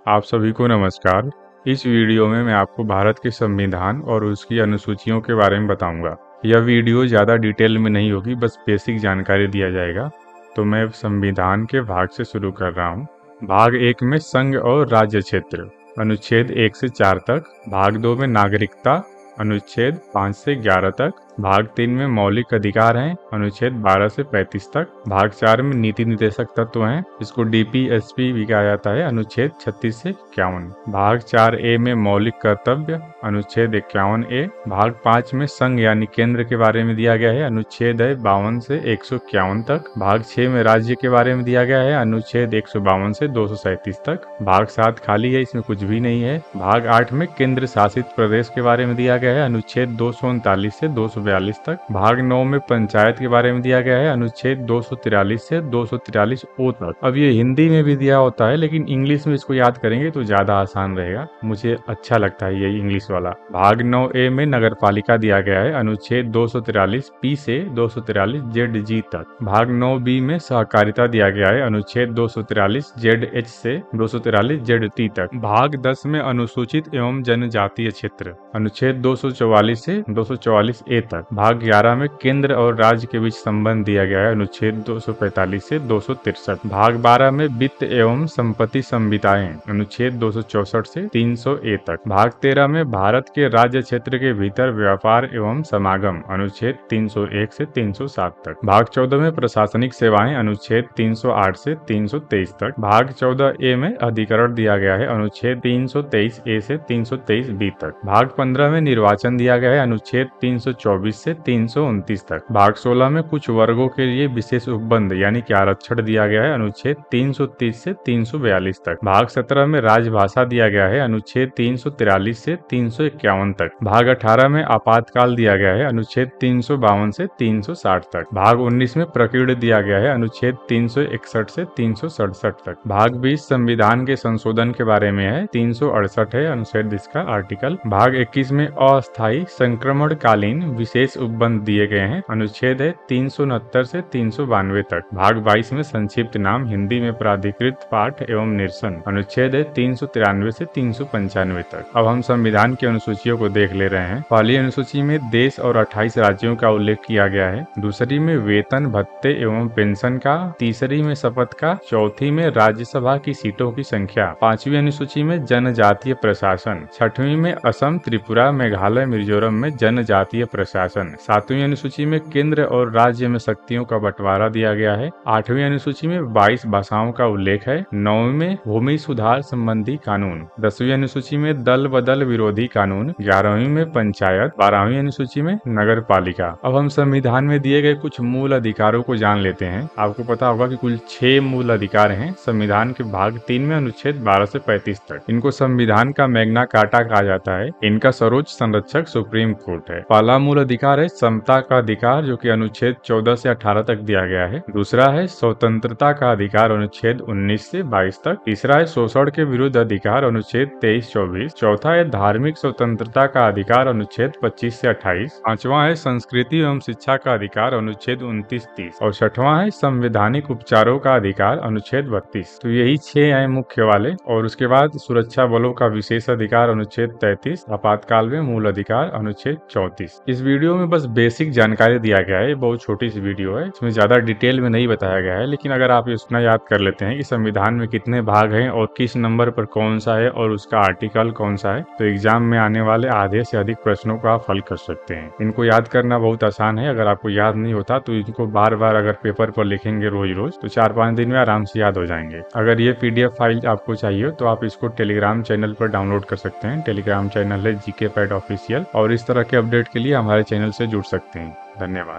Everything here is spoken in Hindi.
आप सभी को नमस्कार। इस वीडियो में मैं आपको भारत के संविधान और उसकी अनुसूचियों के बारे में बताऊंगा। यह वीडियो ज़्यादा डिटेल में नहीं होगी, बस बेसिक जानकारी दिया जाएगा। तो मैं संविधान के भाग से शुरू कर रहा हूँ। भाग 1 में संघ और राज्य क्षेत्र, अनुच्छेद 1 से 4 तक। भाग 2 में नागरिकता, अनुच्छेद 5 से 11 तक। भाग 3 में मौलिक अधिकार हैं, अनुच्छेद 12 से 35 तक। भाग 4 में नीति निर्देशक तत्व हैं, इसको डीपीएसपी भी कहा जाता है, अनुच्छेद 36 से 51। भाग 4A में मौलिक कर्तव्य, अनुच्छेद 51A। भाग 5 में संघ यानी केंद्र के बारे में दिया गया है, अनुच्छेद है 52 से 151 तक। भाग 6 में राज्य के बारे में दिया गया है, अनुच्छेद 152 से 237 तक। भाग 7 खाली है, इसमें कुछ भी नहीं है। भाग 8 में केंद्र शासित प्रदेश के बारे में दिया गया है, अनुच्छेद 239 से 242 तक। भाग 9 में पंचायत के बारे में दिया गया है, अनुच्छेद 243 से 243 ओ तक। अब ये हिंदी में भी दिया होता है, लेकिन इंग्लिश में इसको याद करेंगे तो ज्यादा आसान रहेगा, मुझे अच्छा लगता है ये इंग्लिश वाला। भाग 9A में नगर पालिका दिया गया है, अनुच्छेद 243 पी से 243 जेड जी तक। भाग 9B में सहकारिता दिया गया है, अनुच्छेद 243 जेड एच से 243 जेड टी तक। भाग 10 में अनुसूचित एवं जनजातीय क्षेत्र, अनुच्छेद 244 से 244 ए तक। भाग 11 में केंद्र और राज्य के बीच संबंध दिया गया है, अनुच्छेद 245 से 263। भाग 12 में वित्त एवं संपत्ति संहिताएं, अनुच्छेद 264 से 300 ए तक। भाग 13 में भारत के राज्य क्षेत्र के भीतर व्यापार एवं समागम, अनुच्छेद 301 से 307 तक। भाग 14 में प्रशासनिक सेवाएं, अनुच्छेद 308 से 323 तक। भाग 14A में अधिकरण दिया गया है, अनुच्छेद 323 ए से 323 बी तक। भाग 15 में निर्वाचन दिया गया है, अनुच्छेद 324 से 329 तक। भाग 16 में कुछ वर्गों के लिए विशेष उपबंध यानी कि आरक्षण दिया गया है, अनुच्छेद 330 से 342 तक। भाग 17 में राजभाषा दिया गया है, अनुच्छेद 343 से 351 तक। भाग 18 में आपातकाल दिया गया है, अनुच्छेद 352 से 360 तक। भाग 19 में प्रकीर्ण दिया गया है, अनुच्छेद 361 से 367 तक। भाग 20 संविधान के संशोधन के बारे में है, 368 है अनुच्छेद इसका आर्टिकल। भाग 21 में अस्थायी संक्रमणकालीन विशेष उपबंध दिए गए हैं, अनुच्छेद है 369 से 392 तक। भाग 22 में संक्षिप्त नाम हिंदी में प्राधिकृत पाठ एवं निरसन, अनुच्छेद है 393 से 395 तक। अब हम संविधान की अनुसूचियों को देख ले रहे हैं। पहली अनुसूची में देश और 28 राज्यों का उल्लेख किया गया है। दूसरी में वेतन भत्ते एवं पेंशन का। तीसरी में शपथ का। चौथी में राज्यसभा की सीटों की संख्या। पांचवी अनुसूची में जनजातीय प्रशासन। छठवीं में असम, त्रिपुरा, मेघालय, मिजोरम में जनजातीय प्रशासन। सातवीं अनुसूची में केंद्र और राज्य में शक्तियों का बंटवारा दिया गया है। आठवीं अनुसूची में 22 भाषाओं का उल्लेख है। 9वीं में भूमि सुधार संबंधी कानून। 10वीं अनुसूची में दल बदल विरोधी कानून। 11वीं में पंचायत। 12वीं अनुसूची में नगर पालिका। अब हम संविधान में दिए गए कुछ मूल अधिकारों को जान लेते हैं। आपको पता होगा कि कुल 6 मूल अधिकार हैं संविधान के भाग 3 में, अनुच्छेद 12 से 35 तक। इनको संविधान का मैग्ना कार्टा कहा जाता है। इनका सर्वोच्च संरक्षक सुप्रीम कोर्ट है। पहला मूल अधिकार है समता का अधिकार, जो कि अनुच्छेद 14 से 18 तक दिया गया है। दूसरा है स्वतंत्रता का अधिकार, अनुच्छेद 19 से 22 तक। तीसरा है शोषण के विरुद्ध अधिकार, अनुच्छेद 23-24। चौथा है धार्मिक स्वतंत्रता का अधिकार, अनुच्छेद 25 से 28। पांचवा है संस्कृति एवं शिक्षा का अधिकार, अनुच्छेद 29-30। और छठवां है संवैधानिक उपचारों का अधिकार, अनुच्छेद 32। तो यही 6 हैं मुख्य वाले। और उसके बाद सुरक्षा बलों का विशेष अधिकार, अनुच्छेद 33। आपातकाल में मूल अधिकार, अनुच्छेद 34। इस वीडियो में बस बेसिक जानकारी दिया गया है, बहुत छोटी सी वीडियो है, इसमें ज्यादा डिटेल में नहीं बताया गया है। लेकिन अगर आप इतना याद कर लेते हैं कि संविधान में कितने भाग हैं और किस नंबर पर कौन सा है और उसका आर्टिकल कौन सा है, तो एग्जाम में आने वाले आधे से अधिक प्रश्नों को आप हल कर सकते हैं। इनको याद करना बहुत आसान है। अगर आपको याद नहीं होता तो इनको बार बार अगर पेपर पर लिखेंगे रोज रोज, तो 4-5 दिन में आराम से याद हो जाएंगे। अगर ये PDF फाइल आपको चाहिए तो आप इसको टेलीग्राम चैनल पर डाउनलोड कर सकते हैं। टेलीग्राम चैनल है GK पैड ऑफिशियल, और इस तरह के अपडेट के लिए हमारे चैनल से जुड़ सकते हैं। धन्यवाद।